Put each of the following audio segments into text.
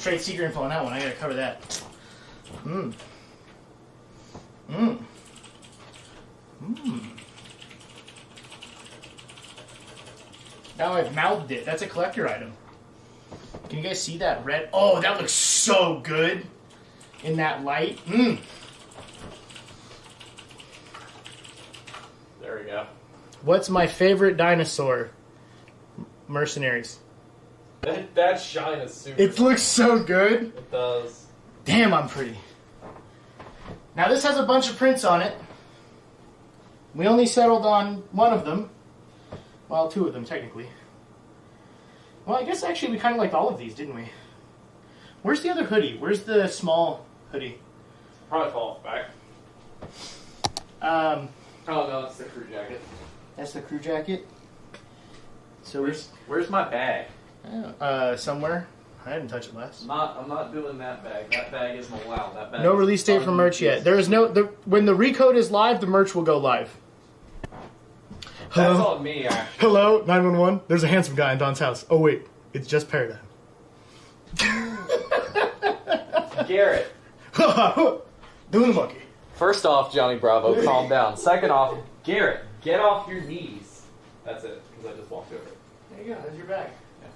trade secret info on that one. I gotta cover that. Now I've mouthed it. That's a collector item. Can you guys see that red? Oh, that looks so good in that light. There we go. What's my favorite dinosaur? Mercenaries. That shine is super. It looks so good. It does. Damn, I'm pretty. Now this has a bunch of prints on it. We only settled on one of them. Well, two of them, technically. Well, I guess actually we kind of liked all of these, didn't we? Where's the other hoodie? Where's the small hoodie? Probably fall back. Oh no, it's the crew jacket. That's the crew jacket. So where's my bag? Somewhere. I didn't touch it last. I'm not doing that bag. That bag isn't allowed. That bag. No release date for merch yet. There is no. When the recode is live, the merch will go live. Hello? That's on me, actually. Hello, 911. There's a handsome guy in Don's house. Oh wait, it's just Paradigm. Garrett. Doing the monkey. First off, Johnny Bravo, calm down. Second off, Garrett, get off your knees. That's it, because I just walked over. There you go. There's your bag. Yeah.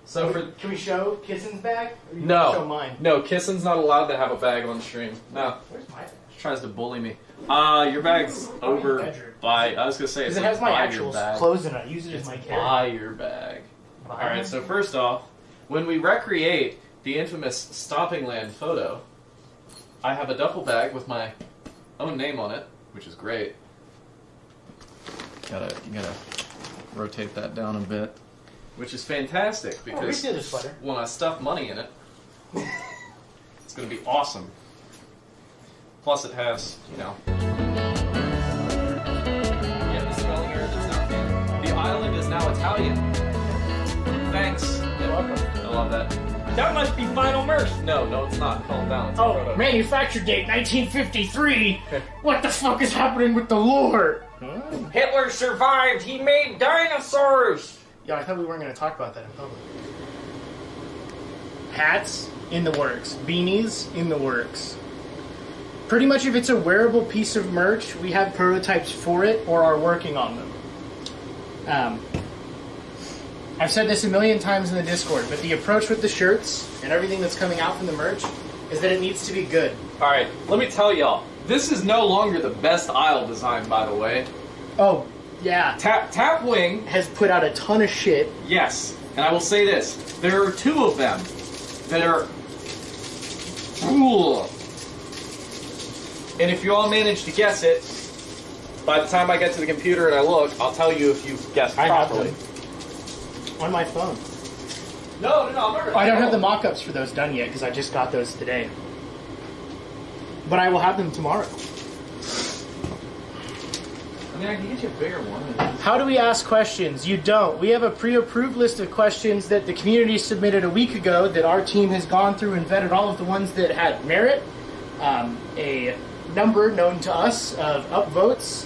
So can we show Kissen's bag? Or you no. Show mine. No, Kissen's not allowed to have a bag on stream. No. Where's my bag? tries to bully me. Your bag's over bedroom. by. I was gonna say Because it's it has my by actual your bag. clothes in it. I use it as It's my carry. by your bag. All right. So first off, when we recreate the infamous Stomping Land photo, I have a duffel bag with my own name on it, which is great. You gotta rotate that down a bit, which is fantastic we because did a sweater. when I stuff money in it, it's gonna be awesome. Plus, it has, yeah, the spelling error that's now canon. The island is now Italian. Thanks. You're welcome. I love that. That must be Final Merc. No, it's not. Calm down. It's a Oh, photo. manufacture date 1953. What the fuck is happening with the lore? Hitler survived. He made dinosaurs. Yeah, I thought we weren't going to talk about that in public. Hats in the works. Beanies in the works. Pretty much if it's a wearable piece of merch, we have prototypes for it or are working on them. I've said this a million times in the Discord, but the approach with the shirts and everything that's coming out from the merch is that it needs to be good. All right, let me tell y'all. This is no longer the best aisle design, by the way. Oh, yeah. Tapwing, Has put out a ton of shit. yes. And I will say this. There are two of them that are cool. And if you all manage to guess it, by the time I get to the computer and I look, I'll tell you if you guessed I have properly. them. On my phone. No, I'm not I don't have the mock-ups for those done yet because I just got those today. But I will have them tomorrow. I mean, I can get you a bigger one. How do we ask questions? You don't. We have a pre-approved list of questions that the community submitted a week ago that our team has gone through and vetted all of the ones that had merit, a number known to us of upvotes,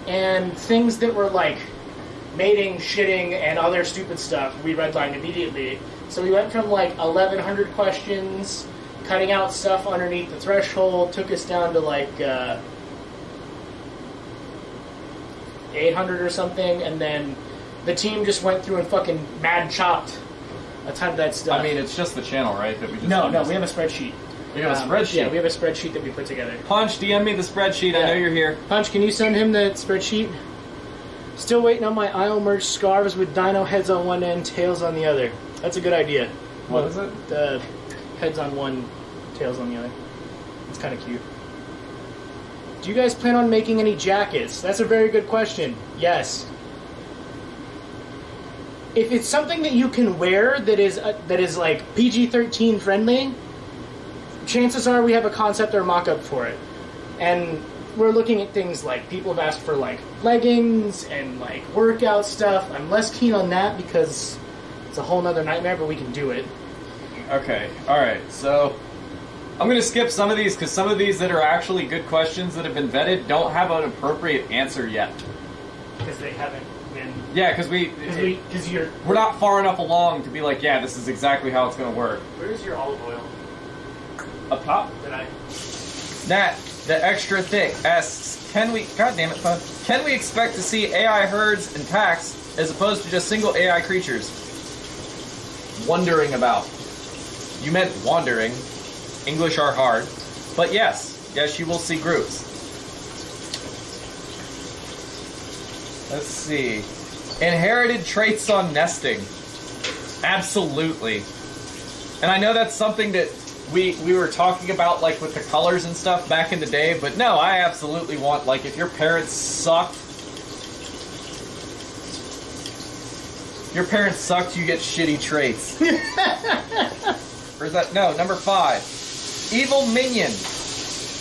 and things that were like mating, shitting, and other stupid stuff we redlined immediately. So we went from like 1,100 questions, cutting out stuff underneath the threshold, took us down to like 800 or something, and then the team just went through and fucking mad chopped a ton of that stuff. I mean, it's just the channel, right? That we just no, we have a spreadsheet. We have a spreadsheet. Yeah, we have a spreadsheet that we put together. Punch, DM me the spreadsheet. I Yeah. know you're here. Punch, can you send him the spreadsheet? Still waiting on my aisle merch scarves with dino heads on one end, tails on the other. That's a good idea. What is it? The heads on one, tails on the other. It's kind of cute. Do you guys plan on making any jackets? That's a very good question. Yes. If it's something that you can wear that is like PG-13 friendly, chances are we have a concept or mock-up for it. And we're looking at things like people have asked for like leggings and like workout stuff. I'm less keen on that because it's a whole nother nightmare, but we can do it. Okay, alright, so I'm going to skip some of these because some of these that are actually good questions that have been vetted don't have an appropriate answer yet. Because they haven't been. Yeah, because we're not far enough along to be like, yeah, this is exactly how it's going to work. Where's your olive oil? Up top? Did I? Nat, the extra thick, asks, can we expect to see AI herds and packs as opposed to just single AI creatures? Wondering about. You meant wandering. English are hard. But yes, you will see groups. Let's see. Inherited traits on nesting. Absolutely. And I know that's something that we were talking about, like, with the colors and stuff back in the day, but no, I absolutely want, like, if your parents sucked, you get shitty traits. Or is that, no, number 5. Evil Minion.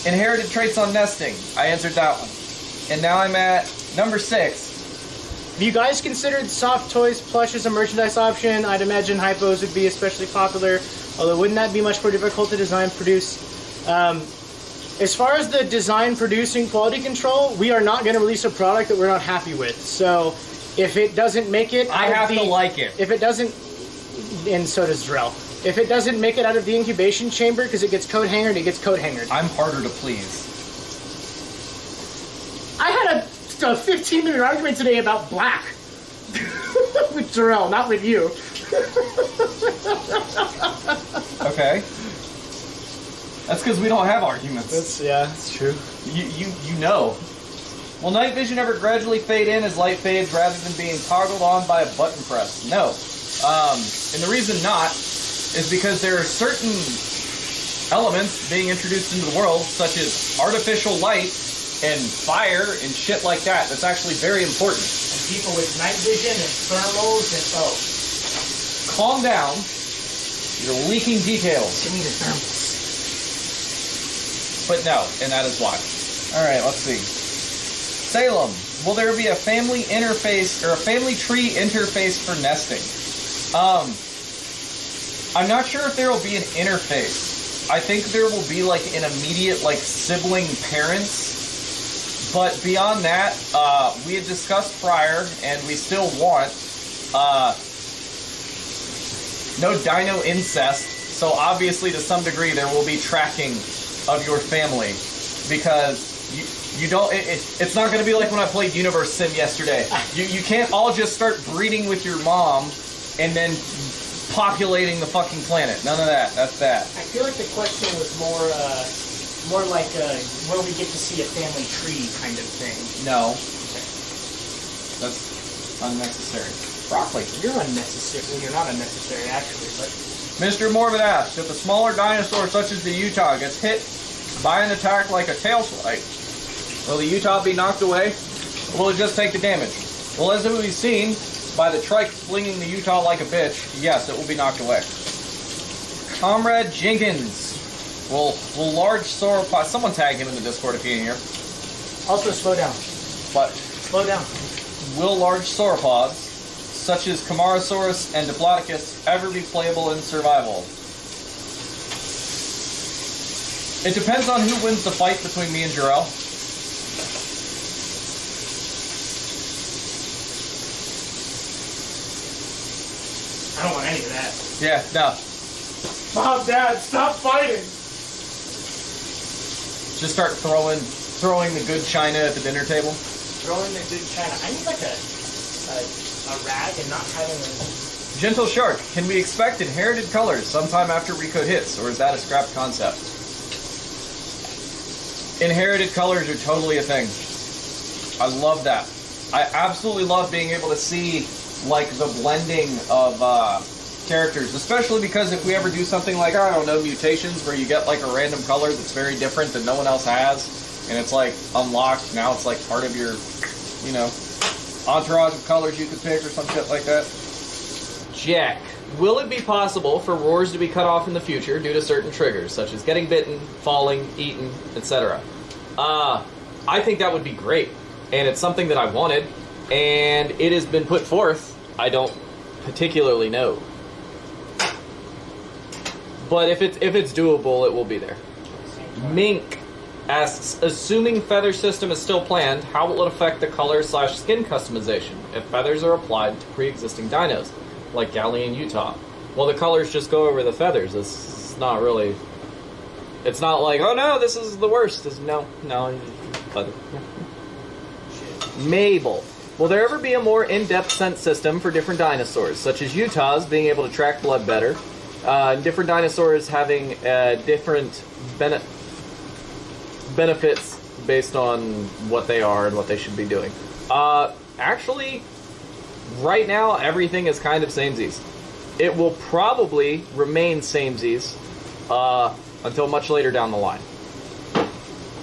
Inherited traits on nesting. I answered that one. And now I'm at number 6. Have you guys considered soft toys plush as a merchandise option? I'd imagine hypos would be especially popular, although wouldn't that be much more difficult to design and produce? As far as the design, producing, quality control, we are not going to release a product that we're not happy with. So if it doesn't make it, I have to like it. If it doesn't, and so does Drell. If it doesn't make it out of the incubation chamber because it gets coat hangered, it gets coat hangered. I'm harder to please. I had a 15-minute argument today about black with Darrell, not with you. Okay. That's because we don't have arguments. That's true. You know. Will night vision ever gradually fade in as light fades rather than being toggled on by a button press? No. And the reason not is because there are certain elements being introduced into the world, such as artificial light and fire and shit like that. That's actually very important. And people with night vision and thermals and Calm down. You're leaking details. give me the thermals. But no, and that is why. Alright, let's see. Salem, will there be a family interface or a family tree interface for nesting? I'm not sure if there will be an interface. I think there will be like an immediate like sibling parents. But beyond that, we had discussed prior, and we still want no dino incest. So obviously, to some degree, there will be tracking of your family, because you don't. It's not going to be like when I played Universe Sim yesterday. You can't all just start breeding with your mom and then populating the fucking planet. None of that. That's that. I feel like the question was more like where we get to see a family tree kind of thing. No. That's unnecessary. Broccoli. You're unnecessary. Well, you're not unnecessary, actually, but... Mr. Morbid asks, if a smaller dinosaur such as the Utah gets hit by an attack like a tail swipe, will the Utah be knocked away? Or will it just take the damage? Well, as we've seen, by the trike flinging the Utah like a bitch, yes, it will be knocked away. Comrade Jenkins, will large sauropod... Someone tag him in the Discord if he ain't here. Also, slow down. But Slow down. will large sauropods, such as Camarasaurus and Diplodocus, ever be playable in survival? It depends on who wins the fight between me and Jarrell. I don't want any of that. Yeah, no. Mom, Dad, stop fighting! Just start throwing the good china at the dinner table. Throwing the good china. I need like a rag and not having a... Gentle Shark, can we expect inherited colors sometime after Recode hits, or is that a scrapped concept? Inherited colors are totally a thing. I love that. I absolutely love being able to see like the blending of characters, especially because if we ever do something like, I don't know, mutations, where you get like a random color that's very different that no one else has, and it's like unlocked, now it's like part of your, you know, entourage of colors you could pick or some shit like that. Jack, will it be possible for roars to be cut off in the future due to certain triggers, such as getting bitten, falling, eaten, etc.? I think that would be great, and it's something that I wanted, and it has been put forth. I don't particularly know, but if it's doable, it will be there. Mink asks, assuming feather system is still planned, how will it affect the color/skin customization if feathers are applied to pre-existing dinos, like Galley and Utah? Well, the colors just go over the feathers. It's not really... It's not like, oh no, this is the worst. No, feather. Mabel, will there ever be a more in-depth sense system for different dinosaurs, such as Utah's being able to track blood better, different dinosaurs having different benefits based on what they are and what they should be doing? Actually, right now, everything is kind of samesies. It will probably remain samesies until much later down the line.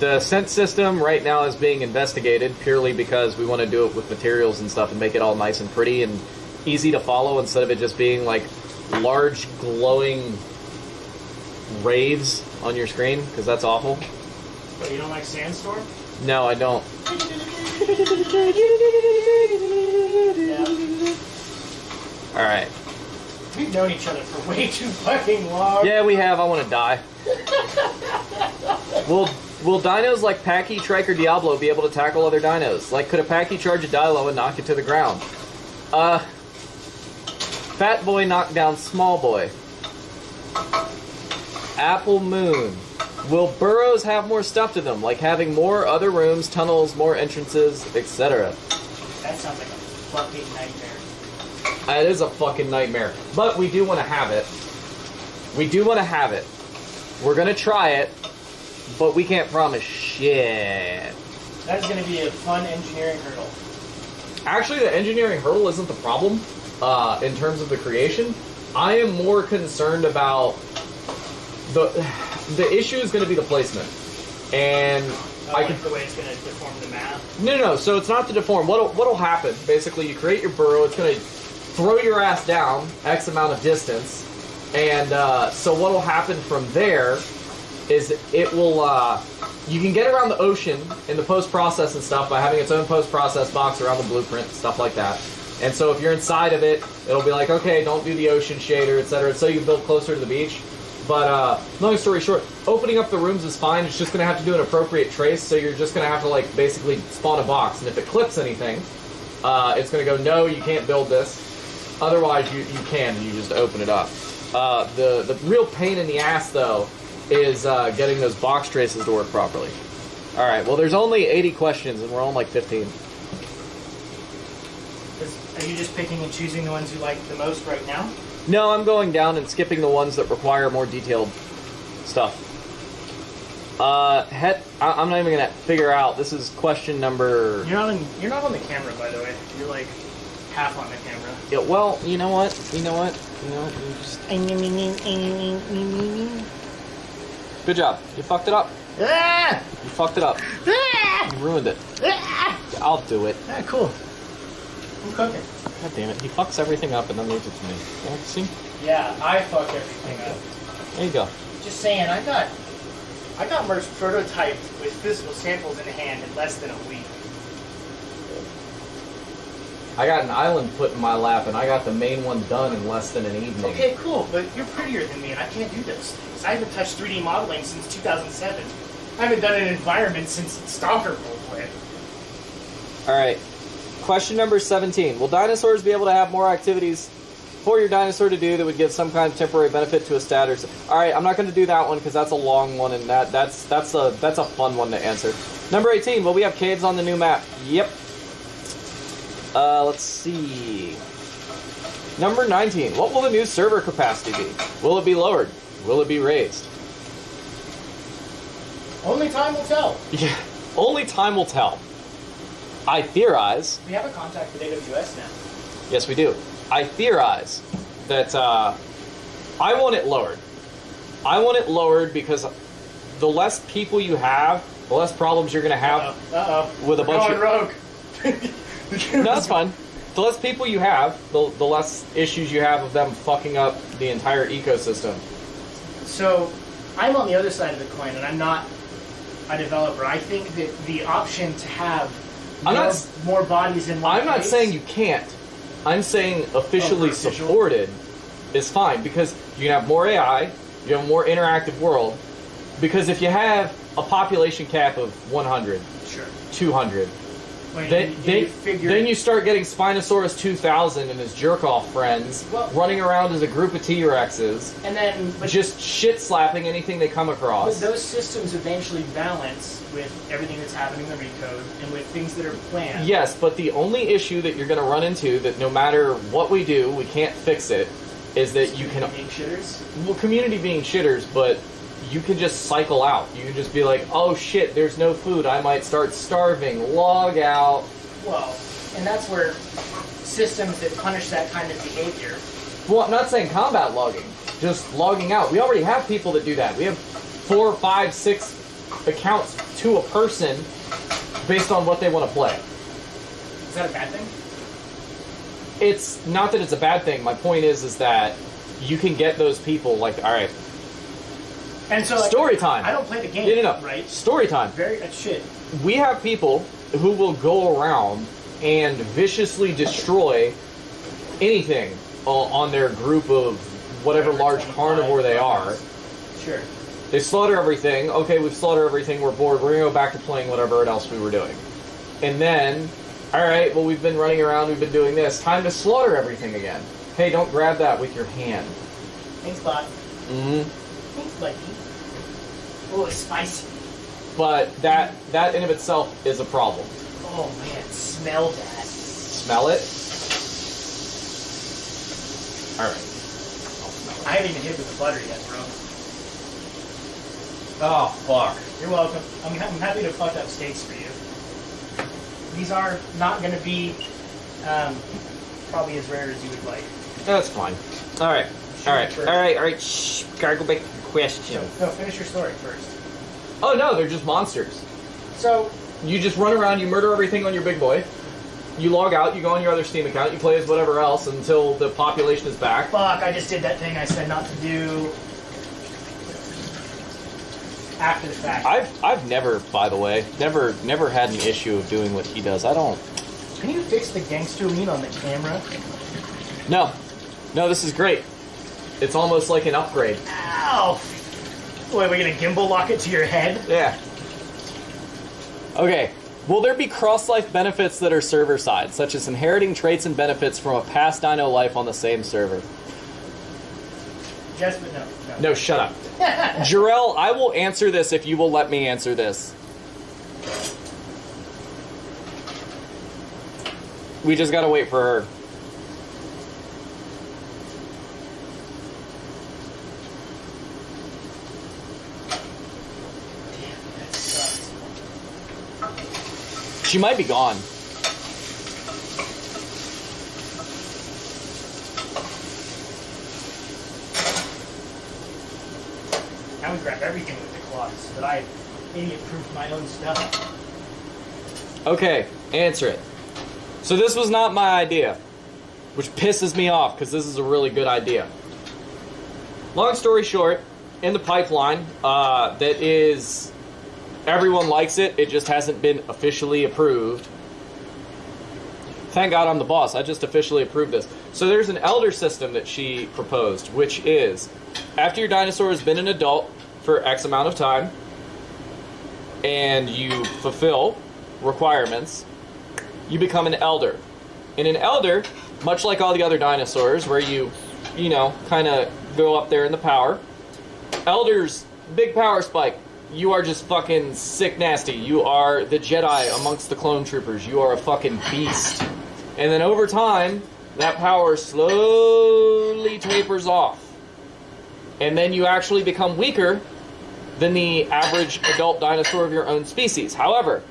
The scent system right now is being investigated purely because we want to do it with materials and stuff and make it all nice and pretty and easy to follow instead of it just being like large glowing rays on your screen, because that's awful. Oh, you don't like Sandstorm? No, I don't. Yeah. Alright. We've known each other for way too fucking long. Yeah, we have. I want to die. Will dinos like Packy, Trike, or Diablo be able to tackle other dinos? Like, could a Packy charge a Dilo and knock it to the ground? Fat Boy knocked down Small Boy. Apple Moon. Will burrows have more stuff to them, like having more other rooms, tunnels, more entrances, etc.? That sounds like a fucking nightmare. It is a fucking nightmare. But we do want to have it. We do want to have it. We're gonna try it, but we can't promise shit. That's going to be a fun engineering hurdle. Actually, the engineering hurdle isn't the problem in terms of the creation. I am more concerned about the issue is going to be the placement, and I like the way it's going to deform the map. No. So it's not to deform. What'll happen? Basically, you create your burrow. It's going to throw your ass down X amount of distance, and so what'll happen from there is it will. You can get around the ocean in the post-process and stuff by having its own post-process box around the blueprint, stuff like that. And so if you're inside of it, it'll be like, okay, don't do the ocean shader, etc. So you build closer to the beach. But long story short, opening up the rooms is fine. It's just going to have to do an appropriate trace. So you're just going to have to like basically spawn a box. And if it clips anything, it's going to go, no, you can't build this. Otherwise, you can. You just open it up. The real pain in the ass, though, is getting those box traces to work properly. Alright, well there's only 80 questions and we're on like 15. Are you just picking and choosing the ones you like the most right now? No, I'm going down and skipping the ones that require more detailed stuff. I'm not even going to figure out. This is question number... You're not on the camera, by the way. You're like half on the camera. Yeah, well, you know what? You just... Good job. You fucked it up. Ah! You fucked it up. Ah! You ruined it. Ah! I'll do it. Ah, cool. I'm cooking. God damn it. He fucks everything up and then leaves it to me. Yeah, see? Yeah, I fuck everything up. There you go. Just saying, I got merch prototyped with physical samples in hand in less than a week. I got an island put in my lap and I got the main one done in less than an evening. Okay, cool, but you're prettier than me and I can't do those things. I haven't touched 3D modeling since 2007. I haven't done an environment since Stalker roleplay. Alright. Question number 17. Will dinosaurs be able to have more activities for your dinosaur to do that would give some kind of temporary benefit to a stat or Alright, I'm not going to do that one because that's a long one and that's a fun one to answer. Number 18. Will we have caves on the new map? Yep. Let's see. Number 19. What will the new server capacity be? Will it be lowered? Will it be raised? Only time will tell. Yeah, only time will tell. I theorize... We have a contact with AWS now. Yes, we do. I theorize that I want it lowered. I want it lowered because the less people you have, the less problems you're going to have with a bunch of... rogue. No, that's fine. The less people you have, the less issues you have of them fucking up the entire ecosystem. So, I'm on the other side of the coin, and I'm not a developer. I think that the option to have more bodies in one I'm not place- saying you can't. I'm saying officially supported is fine, because you can have more AI, you have a more interactive world, because if you have a population cap of 100, Sure. 200, then you start getting Spinosaurus 2000 and his jerk-off friends running around as a group of T-Rexes, and then just shit-slapping anything they come across. But those systems eventually balance with everything that's happening in the recode and with things that are planned. Yes, but the only issue that you're going to run into, that no matter what we do, we can't fix it, is that you can... Being shitters? Well, community being shitters, but you can just cycle out. You can just be like, oh shit, there's no food, I might start starving, log out. Well, and that's where systems that punish that kind of behavior... Well, I'm not saying combat logging, just logging out. We already have people that do that. We have 4, 5, 6 accounts to a person based on what they want to play. Is that a bad thing? It's not that it's a bad thing. My point is that you can get those people, like, alright, and so, like, story time. I don't play the game, No. right? Story time. Shit. We have people who will go around and viciously destroy anything on their group of whatever large carnivore they are. Sure. They slaughter everything. Okay, we've slaughtered everything. We're bored. We're going to go back to playing whatever else we were doing. And then, alright, well, we've been running around. We've been doing this. Time to slaughter everything again. Hey, don't grab that with your hand. Thanks, bot. Mm-hmm. Thanks, buddy. Oh, it's spicy. But that in of itself is a problem. Oh, man. Smell that. Smell it? Alright. I haven't even hit with the butter yet, bro. Oh, fuck. You're welcome. I'm happy to fuck up steaks for you. These are not going to be probably as rare as you would like. That's fine. Alright. Alright. Shh. Gotta go back to the question. No, finish your story first. Oh, no, they're just monsters. So... You just run around, you murder everything on your big boy. You log out, you go on your other Steam account, you play as whatever else until the population is back. Fuck, I just did that thing I said not to do. After the fact. I've never, by the way, never had an issue of doing what he does. I don't... Can you fix the gangster lean on the camera? No, this is great. It's almost like an upgrade. Ow! Wait, we're gonna gimbal lock it to your head? Yeah. Okay. Will there be cross-life benefits that are server-side, such as inheriting traits and benefits from a past dino life on the same server? Yes, but no. No, shut up. Jarrell, I will answer this if you will let me answer this. We just gotta wait for her. She might be gone. Now we grab everything with the claws so that I idiot-proof my own stuff. Okay, answer it. So this was not my idea, which pisses me off because this is a really good idea. Long story short, in the pipeline, that is... Everyone likes it, it just hasn't been officially approved. Thank God I'm the boss, I just officially approved this. So there's an elder system that she proposed, which is, after your dinosaur has been an adult for X amount of time, and you fulfill requirements, you become an elder. And an elder, much like all the other dinosaurs, where you know, kind of go up there in the power, elders, big power spike. You are just fucking sick nasty. You are the Jedi amongst the clone troopers. You are a fucking beast. And then over time, that power slowly tapers off. And then you actually become weaker than the average adult dinosaur of your own species. However,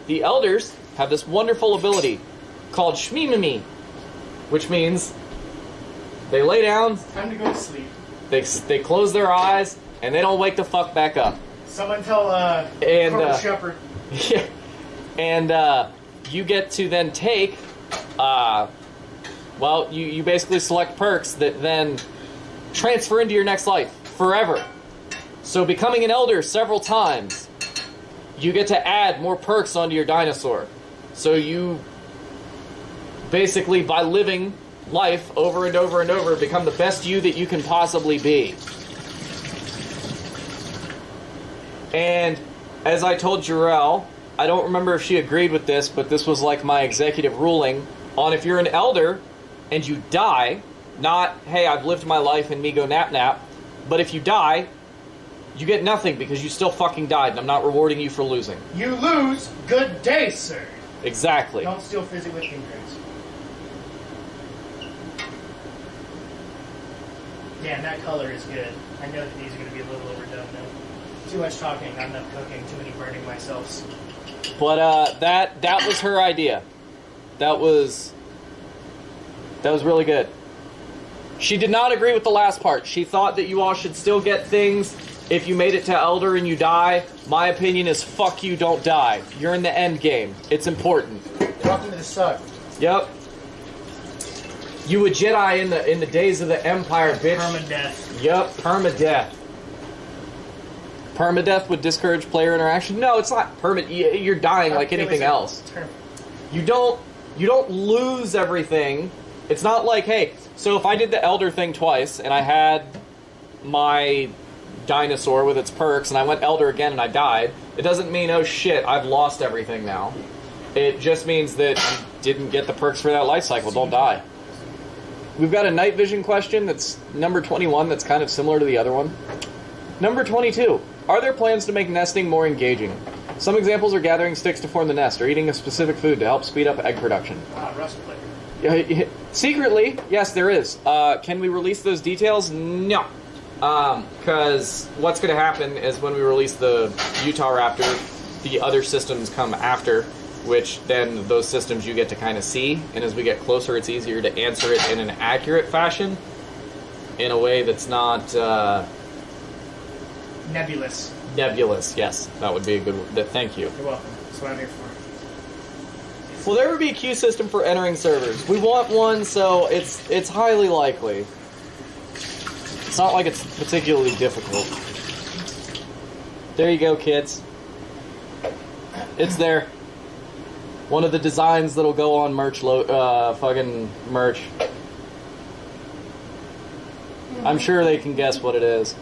the elders have this wonderful ability called Shmimimi, which means they lay down, Time to go to sleep. they close their eyes, and they don't wake the fuck back up. Someone tell Corporal Shepard. Yeah, and you get to then take, well, you basically select perks that then transfer into your next life forever. So becoming an elder several times, you get to add more perks onto your dinosaur. So you basically, by living life over and over and over, become the best you that you can possibly be. And as I told Jarrell, I don't remember if she agreed with this, but this was like my executive ruling on if you're an elder and you die, not, hey, I've lived my life and me go nap nap, but if you die, you get nothing because you still fucking died and I'm not rewarding you for losing. You lose, good day, sir. Exactly. Don't steal physics with fingers. Damn, that color is good. I know that these are going to be a little overdone though. Too much talking, not enough cooking, too many burning myself. But that was her idea. That was really good. She did not agree with the last part. She thought that you all should still get things if you made it to Elder and you die. My opinion is fuck you, don't die. You're in the end game. It's important. Welcome to the suck. Yep. You a Jedi in the days of the Empire, bitch. Permadeath. Yep, permadeath. Permadeath would discourage player interaction? No, it's not permanent. You're dying like anything else. You don't lose everything. It's not like, hey, so if I did the Elder thing twice and I had my dinosaur with its perks and I went Elder again and I died, it doesn't mean, oh shit, I've lost everything now. It just means that you didn't get the perks for that life cycle. Don't die. We've got a night vision question that's number 21 that's kind of similar to the other one. Number 22. Are there plans to make nesting more engaging? Some examples are gathering sticks to form the nest or eating a specific food to help speed up egg production. Rust player. Secretly, yes, there is. Can we release those details? No. Because what's going to happen is when we release the Utah Raptor, the other systems come after, which then those systems you get to kind of see, and as we get closer, it's easier to answer it in an accurate fashion, in a way that's not Nebulous. nebulous. Yes, that would be a good word. Thank you. You're welcome. That's what I'm here for. Will there ever be a queue system for entering servers? We want one, so it's highly likely. It's not like it's particularly difficult. There you go, kids. It's there. One of the designs that'll go on merch, fucking merch. I'm sure they can guess what it is.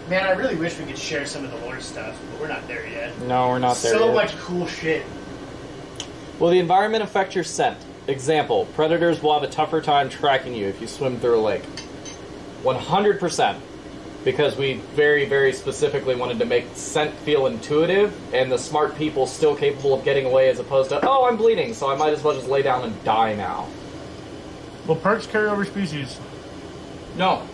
Man, I really wish we could share some of the lore stuff, but we're not there yet. No, we're not there So yet. much cool shit. Will the environment affect your scent? Example, predators will have a tougher time tracking you if you swim through a lake. 100%. Because we very, very specifically wanted to make scent feel intuitive, and the smart people still capable of getting away, as opposed to, oh, I'm bleeding, so I might as well just lay down and die now. Will perks carry over species? No.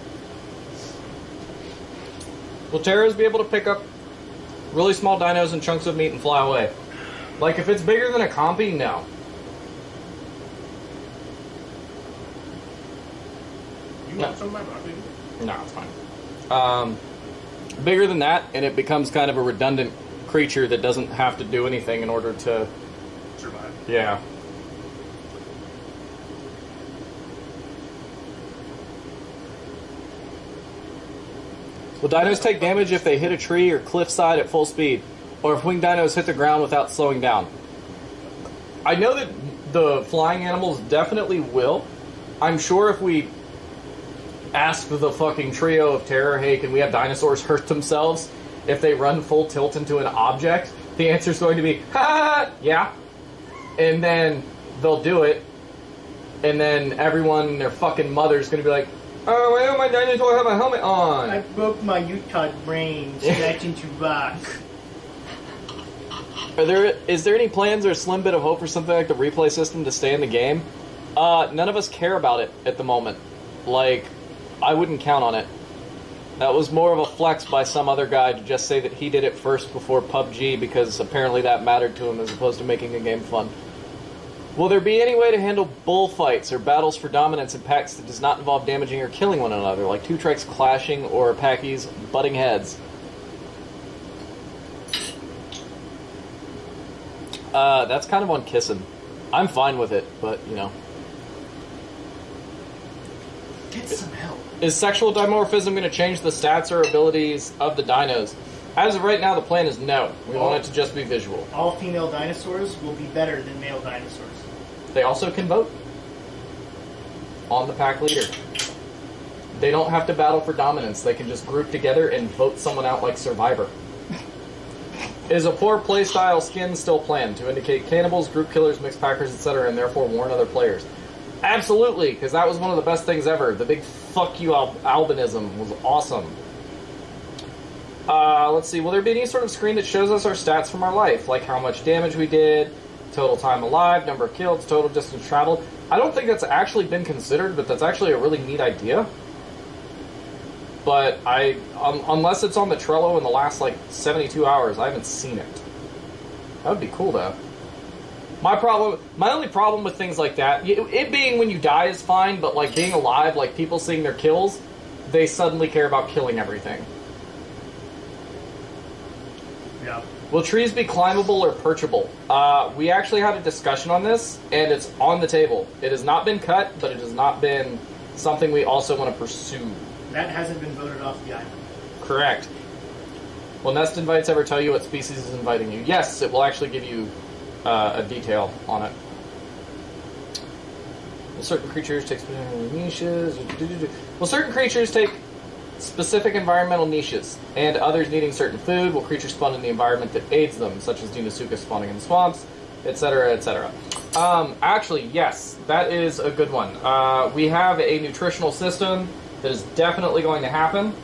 Will terrors be able to pick up really small dinos and chunks of meat and fly away? Like, if it's bigger than a compy, no. You want some of my broccoli? No, it's fine. Bigger than that, and it becomes kind of a redundant creature that doesn't have to do anything in order to Survive. Yeah. Will dinos take damage if they hit a tree or cliffside at full speed, or if winged dinos hit the ground without slowing down? I know that the flying animals definitely will. I'm sure if we ask the fucking trio of terror, hey, can we have dinosaurs hurt themselves if they run full tilt into an object? The answer is going to be, ha, yeah. And then they'll do it, and then everyone and their fucking mother's going to be like, oh, why don't my dinosaur have a helmet on? I broke my Utah brain scratching to rock. Is there any plans or a slim bit of hope for something like the replay system to stay in the game? None of us care about it at the moment. Like, I wouldn't count on it. That was more of a flex by some other guy to just say that he did it first before PUBG, because apparently that mattered to him as opposed to making the game fun. Will there be any way to handle bullfights or battles for dominance in packs that does not involve damaging or killing one another, like two trikes clashing or packies butting heads? That's kind of on kissing. I'm fine with it, but, you know. Get some help. Is sexual dimorphism going to change the stats or abilities of the dinos? As of right now, the plan is no. We want it to just be visual. All female dinosaurs will be better than male dinosaurs. They also can vote on the pack leader. They don't have to battle for dominance. They can just group together and vote someone out like Survivor. Is a poor playstyle skin still planned to indicate cannibals, group killers, mixed packers, etc., and therefore warn other players? Absolutely, because that was one of the best things ever. The big fuck you albinism was awesome. Let's see, will there be any sort of screen that shows us our stats from our life? Like how much damage we did, total time alive, number of kills, total distance traveled? I don't think that's actually been considered, but that's actually a really neat idea. But unless it's on the Trello in the last, like, 72 hours, I haven't seen it. That would be cool, though. My only problem with things like that, it being when you die is fine, but, like, being alive, like, people seeing their kills, they suddenly care about killing everything. Yeah. Will trees be climbable or perchable? We actually had a discussion on this, and it's on the table. It has not been cut, but it has not been something we also want to pursue. That hasn't been voted off the island. Correct. Will Nest Invites ever tell you what species is inviting you? Yes, it will actually give you a detail on it. Will certain creatures take specific niches? Will certain creatures take specific environmental niches, and others needing certain food? Will creatures spawn in the environment that aids them, such as Deinosuchus spawning in swamps, etc., etc.? Actually, yes, that is a good one. We have a nutritional system that is definitely going to happen.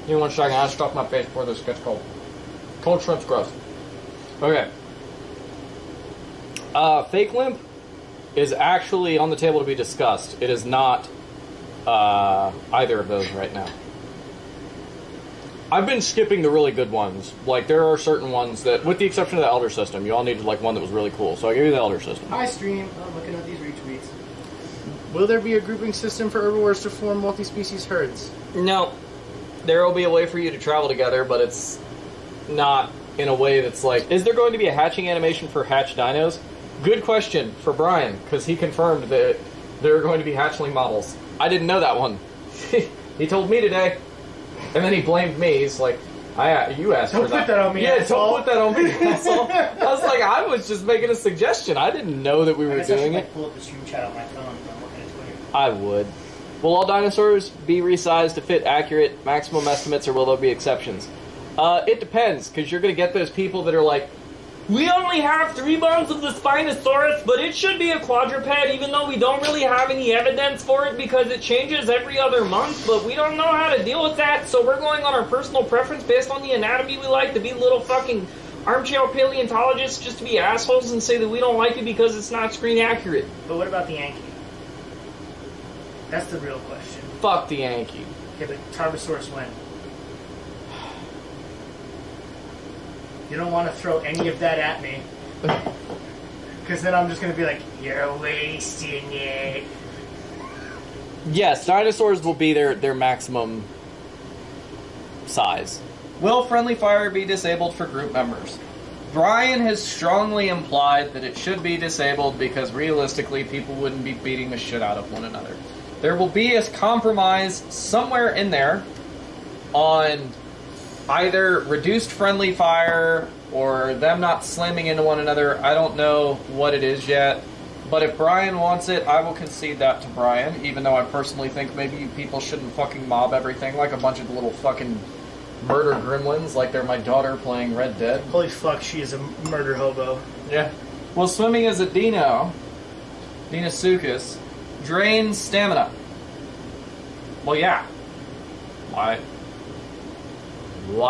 Give me 1 second, I'll stuff my face before this gets cold. Cold shrimp's gross. Okay. Fake limp is actually on the table to be discussed. It is not either of those right now. I've been skipping the really good ones. Like, there are certain ones that, with the exception of the Elder System, you all needed, like, one that was really cool. So I give you the Elder System. Hi, stream. I'm looking at these retweets. Will there be a grouping system for herbivores to form multi-species herds? No. There will be a way for you to travel together, but it's not in a way that's like... Is there going to be a hatching animation for hatch dinos? Good question for Brian, because he confirmed that there are going to be hatchling models. I didn't know that one. He told me today. And then he blamed me. He's like, you asked for that. Don't put that on me, Yeah, asshole. don't put that on me, asshole. I was like, I was just making a suggestion. I didn't know that we were doing it. I pull up the stream chat on my phone if I'm looking at Twitter. I would. Will all dinosaurs be resized to fit accurate maximum estimates, or will there be exceptions? It depends, because you're going to get those people that are like, We only have 3 bones of the Spinosaurus, but it should be a quadruped, even though we don't really have any evidence for it because it changes every other month, but we don't know how to deal with that, so we're going on our personal preference based on the anatomy we like to be little fucking armchair paleontologists just to be assholes and say that we don't like it because it's not screen accurate. But what about the Yankee? That's the real question. fuck the Yankee. Okay, but Tarbosaurus when? You don't want to throw any of that at me. Because then I'm just going to be like, you're wasting it. Yes, dinosaurs will be their maximum size. Will friendly fire be disabled for group members? Brian has strongly implied that it should be disabled because realistically people wouldn't be beating the shit out of one another. There will be a compromise somewhere in there on either reduced friendly fire or them not slamming into one another. I don't know what it is yet. But if Brian wants it, I will concede that to Brian, even though I personally think maybe you people shouldn't fucking mob everything like a bunch of little fucking murder gremlins like they're my daughter playing Red Dead. Holy fuck, she is a murder hobo. Yeah. Well, swimming as a Dino, Deinosuchus, drains stamina. Well, yeah. Why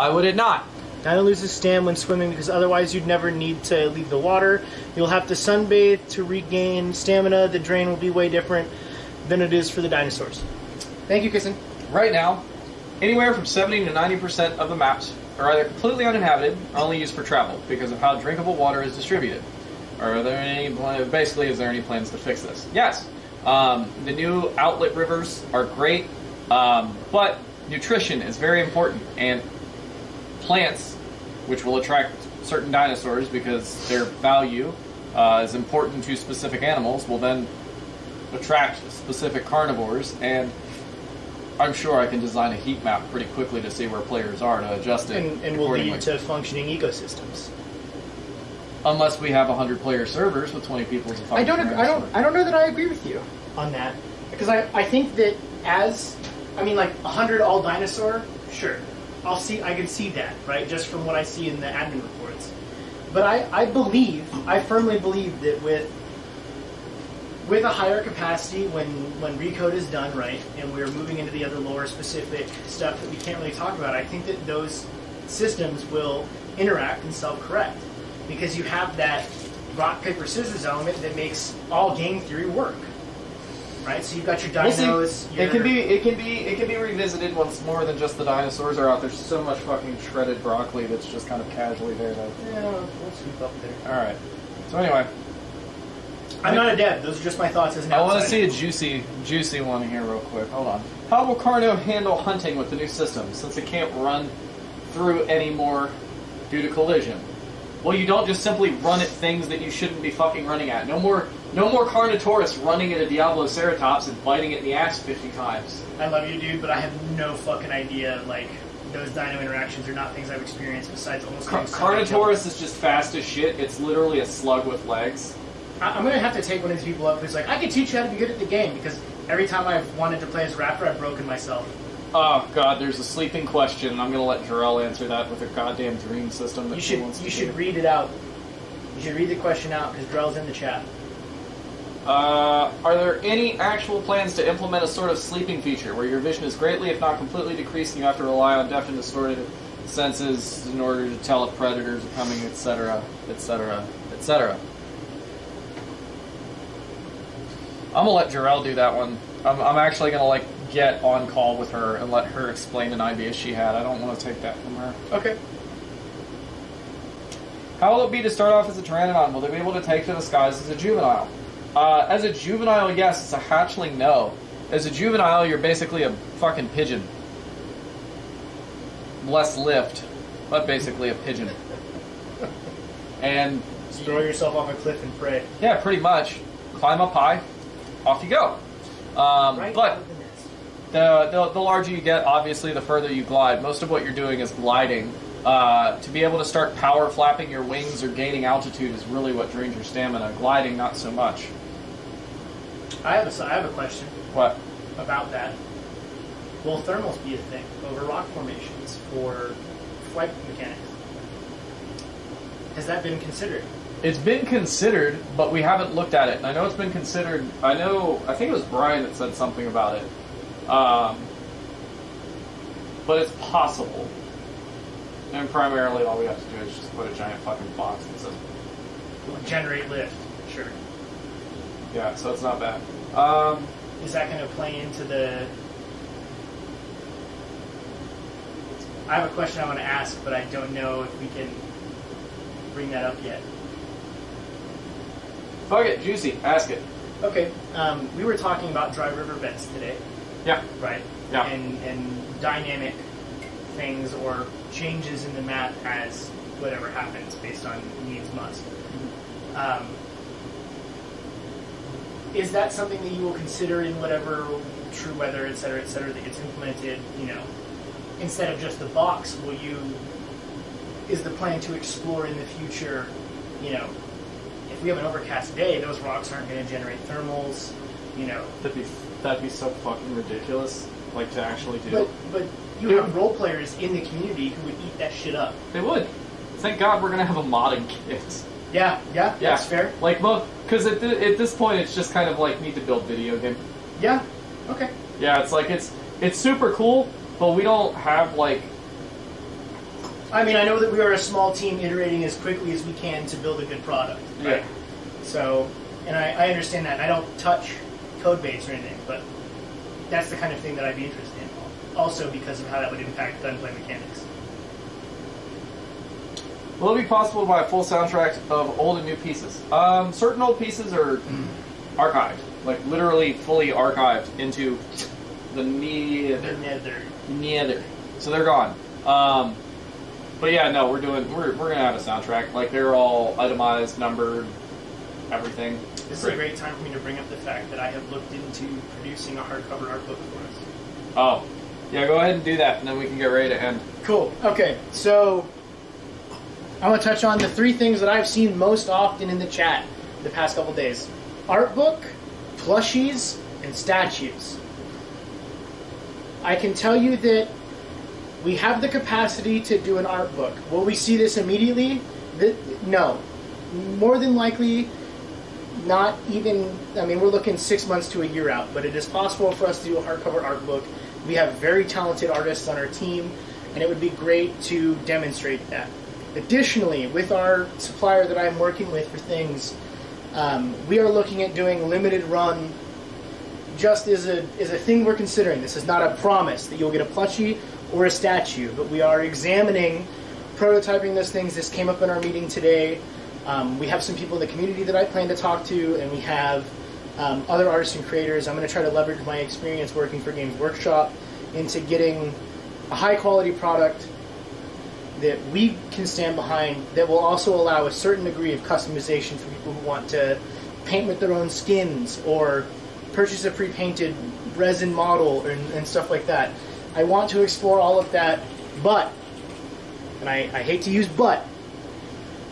would it not? Dino loses stam when swimming because otherwise you'd never need to leave the water. You'll have to sunbathe to regain stamina. The drain will be way different than it is for the dinosaurs. Thank you, Kissin. Right now, anywhere from 70 to 90% of the maps are either completely uninhabited or only used for travel because of how drinkable water is distributed. Are there any basically, is there any plans to fix this? Yes. The new outlet rivers are great, but nutrition is very important, and plants, which will attract certain dinosaurs because their value is important to specific animals, will then attract specific carnivores, and I'm sure I can design a heat map pretty quickly to see where players are to adjust it And will accordingly. lead to functioning ecosystems. Unless we have 100-player servers with 20 people as a I fucking don't know that I agree with you on that, because I think that like 100 all dinosaur, sure, I can see that, right, just from what I see in the admin reports. But I firmly believe that with a higher capacity, when recode is done right, and we're moving into the other lore specific stuff that we can't really talk about, I think that those systems will interact and self-correct, because you have that rock paper scissors element that makes all game theory work. Right, so you've got your dinos. We'll see. It can be revisited once more than just the dinosaurs are out. There's so much fucking shredded broccoli that's just kind of casually there. Yeah, we'll sweep up there. All right. So anyway, I'm not a dev. Those are just my thoughts as an I want to outsider. see a juicy one here real quick. Hold on. How will Carno handle hunting with the new system since it can't run through anymore due to collision? Well, you don't just simply run at things that you shouldn't be fucking running at. No more Carnotaurus running at a Diabloceratops and biting it in the ass 50 times. I love you, dude, but I have no fucking idea. Like, those dino interactions are not things I've experienced besides almost. Carnotaurus is just fast as shit. It's literally a slug with legs. I'm gonna have to take one of these people up who's like, I can teach you how to be good at the game, because every time I've wanted to play as Raptor, I've broken myself. Oh god, there's a sleeping question. I'm gonna let Jarrell answer that with a goddamn dream system that she wants to You should do. read it out. You should read the question out, because Drell's in the chat. Are there any actual plans to implement a sort of sleeping feature where your vision is greatly, if not completely, decreased and you have to rely on deaf and distorted senses in order to tell if predators are coming, etc., etc., etc.? I'm gonna let Jarell do that one. I'm actually gonna like get on call with her and let her explain an idea she had. I don't want to take that from her. Okay. How will it be to start off as a Pteranodon? Will they be able to take to the skies as a juvenile? As a juvenile, yes. As a hatchling, no. As a juvenile, you're basically a fucking pigeon. Less lift, but basically a pigeon. And Just throw yourself off a cliff and pray. yeah, pretty much. Climb up high, off you go. Right But out of the nest. the larger you get, obviously, the further you glide. Most of what you're doing is gliding. To be able to start power flapping your wings or gaining altitude is really what drains your stamina. Gliding, not so much. I have a question What? about that. Will thermals be a thing over rock formations for flight mechanics? Has that been considered? It's been considered, but we haven't looked at it. And I know it's been considered. I think it was Brian that said something about it. But it's possible. And primarily all we have to do is just put a giant fucking box that says, Generate lift, sure. yeah, so it's not bad. Is that going to play into the... I have a question I want to ask, but I don't know if we can bring that up yet. Fuck it, juicy, ask it. Okay, we were talking about dry river beds today, Yeah. right? Yeah. And dynamic things or changes in the map as whatever happens based on needs must. Is that something that you will consider in whatever true weather, et cetera, that gets implemented, instead of just the box? Is the plan to explore in the future, if we have an overcast day, those rocks aren't going to generate thermals, That'd be so fucking ridiculous, like, to actually do. But you have role players in the community who would eat that shit up. They would. Thank God we're gonna have a modding kit. Yeah, that's fair. Like, because at this point, it's just kind of like need to build video game. Yeah, okay. Yeah, it's like it's super cool, but we don't have like. I mean, I know that we are a small team iterating as quickly as we can to build a good product. Right? Yeah. So, and I understand that. And I don't touch code base or anything, but that's the kind of thing that I'd be interested in. Also because of how that would impact gunplay mechanics. Will it be possible to buy a full soundtrack of old and new pieces? Certain old pieces are archived, like literally fully archived into the nether. So they're gone. But yeah, no, we're gonna have a soundtrack. Like they're all itemized, numbered, everything. This is a great time for me to bring up the fact that I have looked into producing a hardcover art book for us. Oh, yeah, go ahead and do that, and then we can get ready to end. Cool. Okay, so I want to touch on the three things that I've seen most often in the chat the past couple days: art book, plushies, and statues. I can tell you that we have the capacity to do an art book. Will we see this immediately? No. More than likely, not even... I mean, we're looking 6 months to a year out, but it is possible for us to do a hardcover art book. We have very talented artists on our team, and it would be great to demonstrate that. Additionally, with our supplier that I'm working with for things, we are looking at doing limited run just as a thing we're considering. This is not a promise that you'll get a plushie or a statue, but we are examining, prototyping those things. This came up in our meeting today. We have some people in the community that I plan to talk to, and we have other artists and creators. I'm going to try to leverage my experience working for Games Workshop into getting a high-quality product that we can stand behind that will also allow a certain degree of customization for people who want to paint with their own skins or purchase a pre-painted resin model and stuff like that. I want to explore all of that, but, and I hate to use but,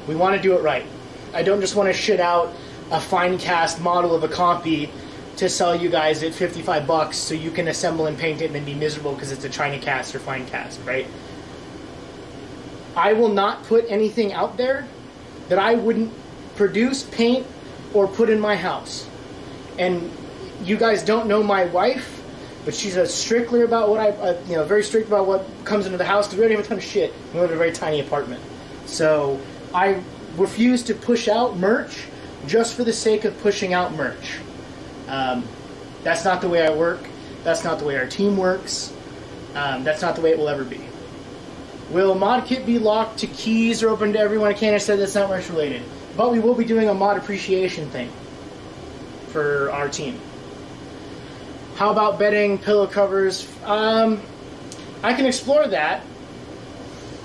we want to do it right. I don't just want to shit out a fine cast model of a compy to sell you guys at $55 so you can assemble and paint it and then be miserable because it's a China cast or fine cast, right? I will not put anything out there that I wouldn't produce, paint, or put in my house. And you guys don't know my wife, but she's a stickler about what very strict about what comes into the house because we already have a ton of shit. We live in a very tiny apartment. So I refuse to push out merch just for the sake of pushing out merch. That's not the way I work. That's not the way our team works. That's not the way it will ever be. Will mod kit be locked to keys or open to everyone? I can't say that's not Rush related. But we will be doing a mod appreciation thing for our team. How about betting pillow covers? I can explore that.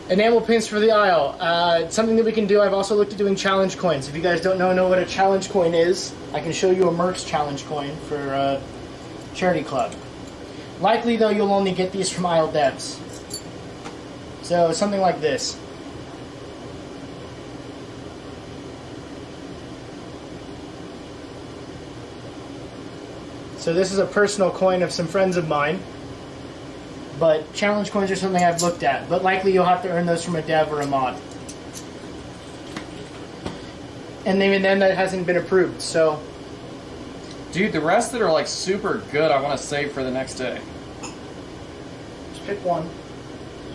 Enamel pins for the aisle. It's something that we can do. I've also looked at doing challenge coins. If you guys don't know what a challenge coin is, I can show you a Mercs challenge coin for Charity Club. Likely, though, you'll only get these from aisle devs. So, something like this. So this is a personal coin of some friends of mine. But challenge coins are something I've looked at. But likely you'll have to earn those from a dev or a mod. And even then, that hasn't been approved, so... Dude, the rest that are like super good, I want to save for the next day. Just pick one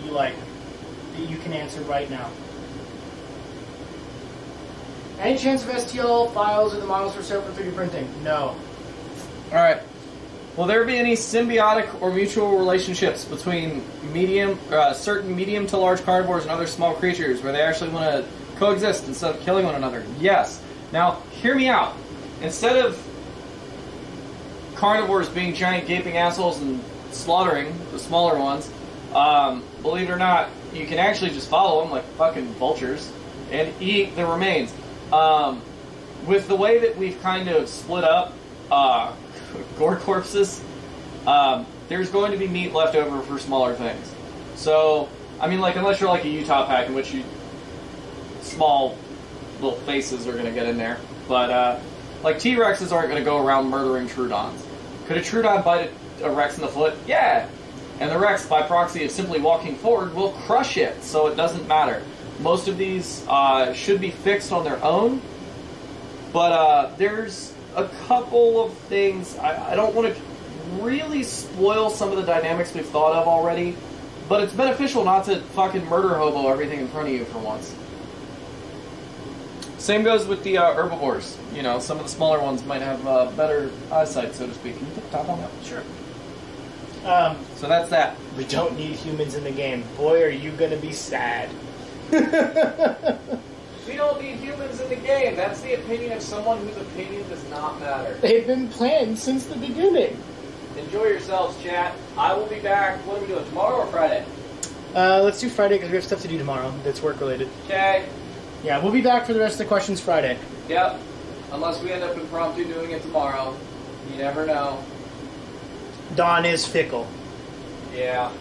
you like, that you can answer right now. Any chance of STL files or the models for sale for 3D printing? No. Alright. Will there be any symbiotic or mutual relationships between certain medium to large carnivores and other small creatures where they actually want to coexist instead of killing one another? Yes. Now, hear me out. Instead of carnivores being giant gaping assholes and slaughtering the smaller ones, believe it or not, you can actually just follow them like fucking vultures and eat the remains. With the way that we've kind of split up gore corpses, there's going to be meat left over for smaller things. So, I mean, like, unless you're like a Utah pack in which small little faces are going to get in there. But, like, T-Rexes aren't going to go around murdering Trudons. Could a Trudon bite a Rex in the foot? Yeah! And the Rex, by proxy of simply walking forward, will crush it, so it doesn't matter. Most of these should be fixed on their own, but there's a couple of things. I don't want to really spoil some of the dynamics we've thought of already, but it's beneficial not to fucking murder hobo everything in front of you for once. Same goes with the herbivores. You know, some of the smaller ones might have better eyesight, so to speak. Can you put the top on that? Sure. So that's that. We don't need humans in the game. Boy, are you gonna be sad. We don't need humans in the game. That's the opinion of someone whose opinion does not matter. They've been planned since the beginning. Enjoy yourselves, chat. I will be back. What are we doing, tomorrow or Friday? Let's do Friday because we have stuff to do tomorrow that's work related. Okay. Yeah, we'll be back for the rest of the questions Friday. Yep. Unless we end up impromptu doing it tomorrow. You never know. Dawn is fickle. Yeah.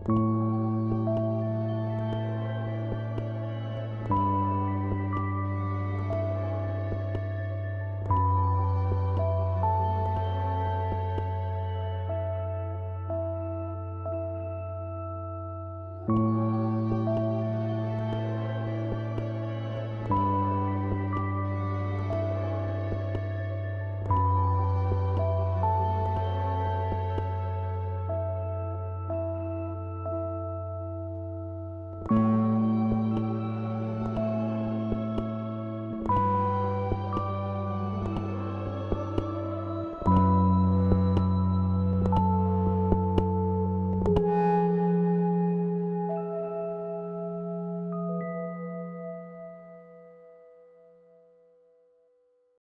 you.